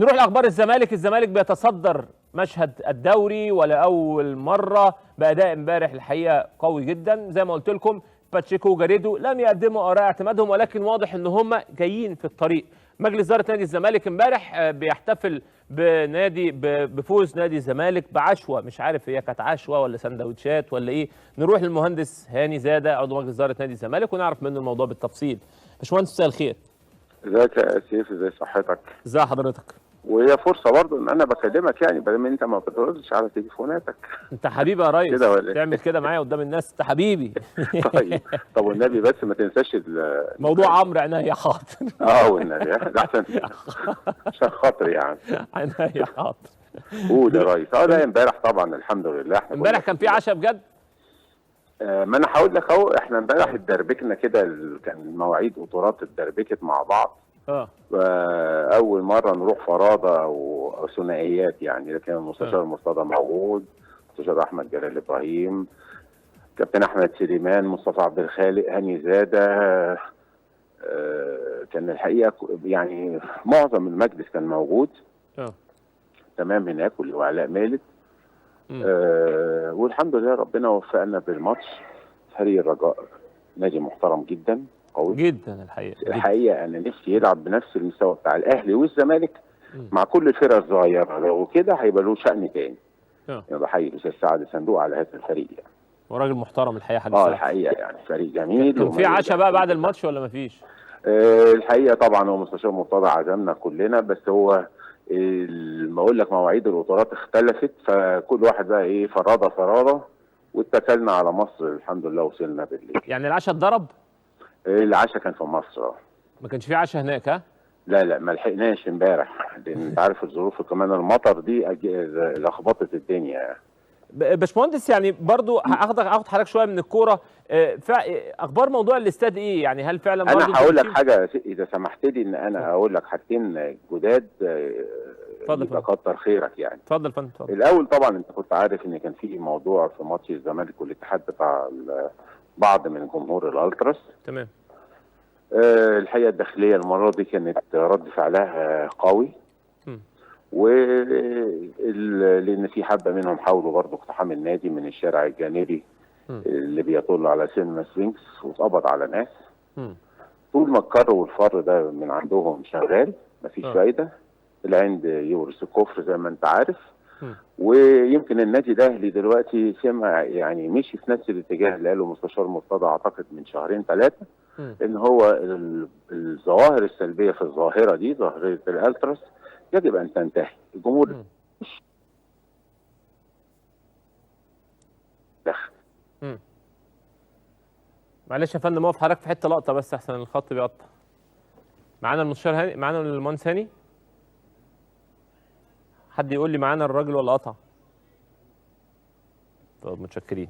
نروح لاخبار الزمالك. الزمالك بيتصدر مشهد الدوري ولاول مره باداء امبارح الحقيقه قوي جدا. زي ما قلت لكم باتشيكو وجاريدو لم يقدموا اراء اعتمادهم، ولكن واضح ان هم جايين في الطريق. مجلس اداره نادي الزمالك امبارح بيحتفل بفوز نادي الزمالك بعشوه، مش عارف هي كانت عشوه ولا سندوتشات ولا ايه. نروح للمهندس هاني زاده عضو مجلس اداره نادي الزمالك ونعرف منه الموضوع بالتفصيل. باشمهندس مساء الخير. ازيك يا سيف، ازي صحتك؟ ازي حضرتك؟ وهي فرصه برضو ان انا بكلمك، يعني بدل ما انت ما بتردش على تليفوناتك. انت حبيبي يا ريس، كده ولا تعمل كده معايا قدام الناس، انت حبيبي. طيب، طب والنبي بس ما تنساش موضوع عمرو عينيا حاضر. والنبي ده احسن عشان خاطري يعني. عينيا حاضر. قول يا ريس. لا امبارح طبعا الحمد لله امبارح كان في عشاء بجد؟ ما انا هقول لك اهو. احنا امبارح اتدربكنا كده، كان مواعيد قطارات اتدربكت مع بعض. اول مره نروح فرادة وثنائيات يعني، لكن المستشار مرتضى موجود، المستشار احمد جلال ابراهيم، كابتن احمد سليمان، مصطفى عبد الخالق، هاني زاده. كان الحقيقه يعني معظم المجلس كان موجود. تمام هناك، وعلاء مالك. والحمد لله ربنا وفقنا بالماتش. فريق الرجاء نادي محترم جدا، قوي جدا الحقيقه انا نفسي يلعب بنفس المستوى بتاع الاهلي والزمالك مع كل الفرق الصغيره. لو كده هيبقى له شأن تاني. يعني بحيي الاستاذ سعد صندوق على هذا الفريق يعني. وراجل محترم الحقيقه حاج سعد. الحقيقه يعني فريق جميل. كان في عشاء بقى بعد الماتش ولا مفيش؟ الحقيقه طبعا هو مستشار مرتضى عزمنا كلنا، بس هو ما اقول لك مواعيد القطارات اختلفت، فكل واحد بقى ايه فرادة واتكلنا على مصر. الحمد لله وصلنا بالليل. يعني العشاء اتضرب؟ العشاء كان في مصر. ما كانش في عشاء هناك؟ ها؟ لا ما لحقناش امبارح، لان انت عارف الظروف كمان المطر دي لخبطت الدنيا. باشمهندس يعني برضو اخد حضرتك شويه من الكوره. اخبار موضوع الاستاد ايه؟ يعني هل فعلا برضو انا هقول لك حاجه اذا سمحت لي، ان انا اقول لك حاجتين جداد. اتفضل. كتر خيرك يعني. اتفضل فندم. الاول طبعا انت كنت عارف ان كان في موضوع في ماتش الزمالك والاتحاد بتاع بعض من جمهور الالتراس. تمام. الحقيقه الداخليه المره دي كانت رد فعلها قوي. لان في حبه منهم حاولوا برضه اقتحام النادي من الشارع الجانبي اللي بيطل على سينما سفنكس، واتقبض على ناس. طول ما الكر والفر ده من عندهم شغال مفيش فايده. العند يورث الكفر زي ما انت عارف. ويمكن النادي الاهلي دلوقتي سمع يعني مشي في نفس الاتجاه اللي قاله مستشار مرتضى اعتقد من شهرين ثلاثه، ان هو الظواهر السلبيه في الظاهره دي، ظاهره الالتراس، يجب ان تنتهي. الجمهور دخل. معلش يا فندم، اقف حضرتك في حته لقطه بس احسن الخط بيقطع. معانا المستشار هاني، معانا المهندس هاني. حد يقول لي معانا الراجل ولا قطع؟ طب متشكرين.